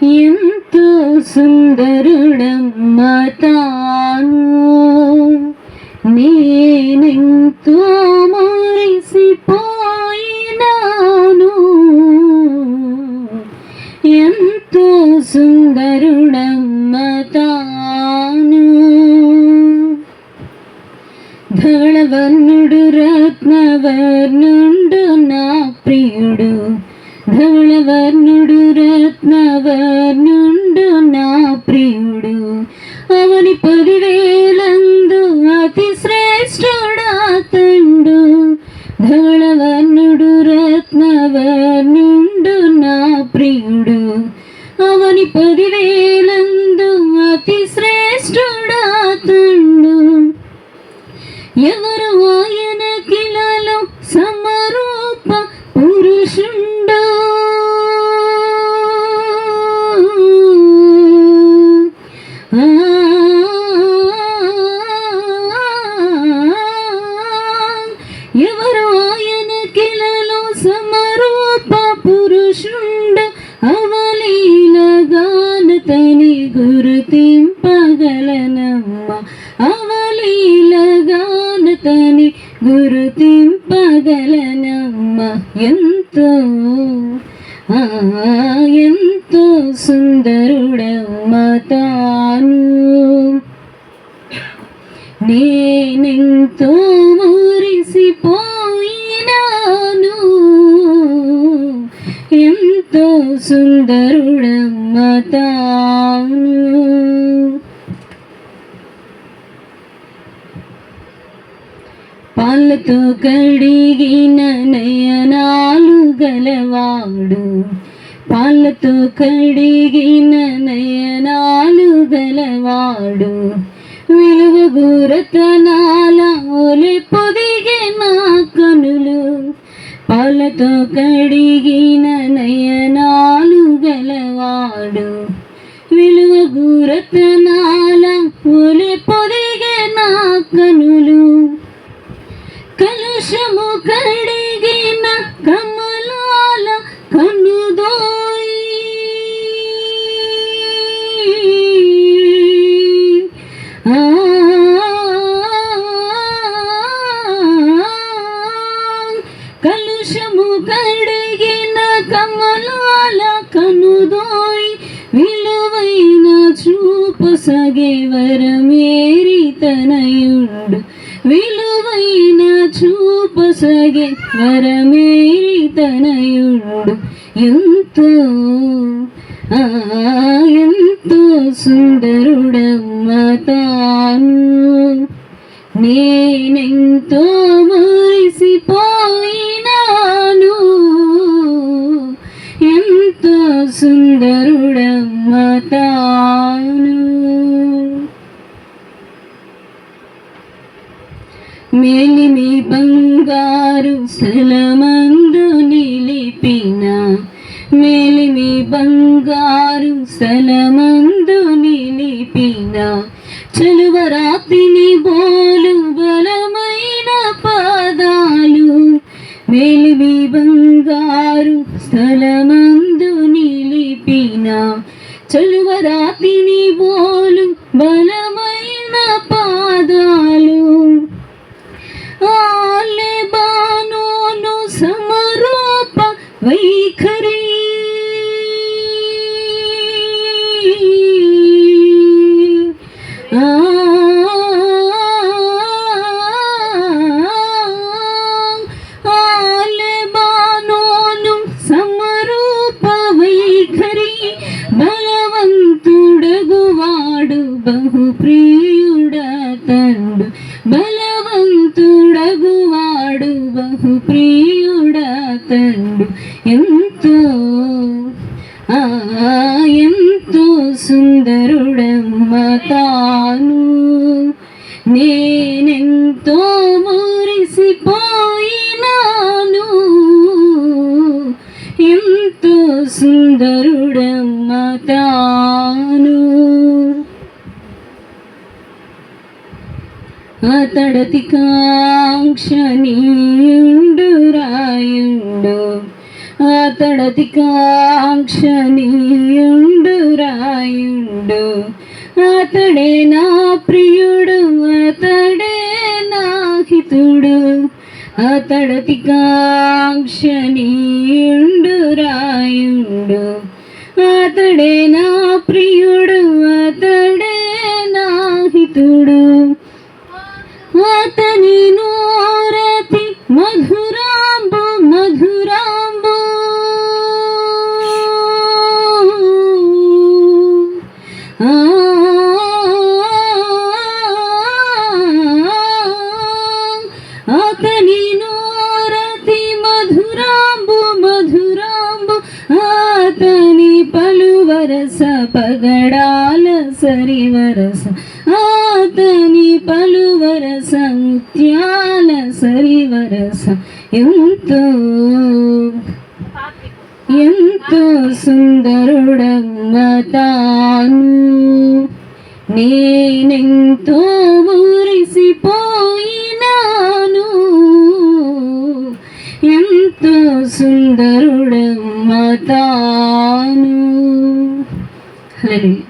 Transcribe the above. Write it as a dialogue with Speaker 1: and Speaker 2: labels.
Speaker 1: ఎంతో సుందరుడమ్మ తాను, నేనెంతో మురిసిపోయినాను. ఎంతో సుందరుడమ్మ తాను, ధవళవర్ణుడు రత్నవర్ణుండు నా ప్రియుడు, ధవళవర్ణుడు రత్నవర్ణుండు నా ప్రియుడు. అవని 10,000 అతి శ్రేష్ఠుడాతండు, ధవళవర్ణుడు రత్నవర్ణుండు నా ప్రియుడు. అవని 10,000 అతి శ్రేష్ఠుడాతండు. ఎవరు ఆయన కిలలో సమరూప పురుషుండు, ఎవరు ఆయన కిలలో సమరూప పురుషుండు. అవలీలగానతని గుర్తింపగలనమ్మ, అవలీలగానతని గుర్తింపగలనమ్మ. ఎంతో ఎంతో సుందరుడమ్మ తాను, నేనెంతో మురిసిపోయినాను. ఎంతో సుందరుడమ్మ తాను. పాలతో కడిగిన నయనాలు గలవాడు, పాలతో కడిగిన నయనాలు గలవాడు. విలువ గురతనాల ఒలి పొదిగే నా కనులు, పాలతో కడిగిన నయనాలు గలవాడు. విలువ గురతనాల ఒలి పొదిగే నా కనులు. కలుషము కడిగిన కమలాల కనుదోయి, కలుషము కడిగిన కమలాల కనుదోయి. విలువైన చూపు సగే వరమేరి తనయుండు, విలువైన చూపు సగే వరమేరి తనయుండు. ఎంతో ఎంతో సుందరుడమ్మ తాను, నేనెంతో మురిసిపోయినాను. ఎంతో సుందరుడమ్మ తాను. మేలిమి బంగారు స్థలమందు నిలిపిన, మేలిమి బంగారు స్థలమందు నిలిపిన. చలువరాతిని బోలు బలమైన పాదాలు, మేలిమి బంగారు స్థలమందు నిలిపిన. చలువరాతిని బోలు బలమైన పాదాలు. లెబానోను సమరూప వైఖరి, లెబానోను సమరూప వైఖరి. బలవంతుడగువాడు బహుప్రియుడతండు, బలవంతుడగువాడు బహుప్రియుడతండు. ఎంతో ఎంతో సుందరుడమ్మ తాను, నేనెంతో మురిసిపోయినాను. ఎంతో సుందరుడమ్మ తాను. అతడతి కాంక్షణీయుండు రాయుండు, అతడతి కాంక్షణీయుండు అతడతి కాక్షణీయుండు రాయుండు, అతడే నా ప్రియుడు, అతడే నా హితుడు. అతని నోరతి మధురాంబు మధురాంబు, అతని నోరతి మధురాంబు మధురాంబు, అతని పలువరస పగడాల సరివరస, అతని పలువరస ముత్యాల సరివరస. ఎంతో ఎంతో సుందరుడమ్మ తాను, నేనెంతో మురిసిపోయినాను. ఎంతో సుందరుడమ్మ తాను. హల్లెలూయా.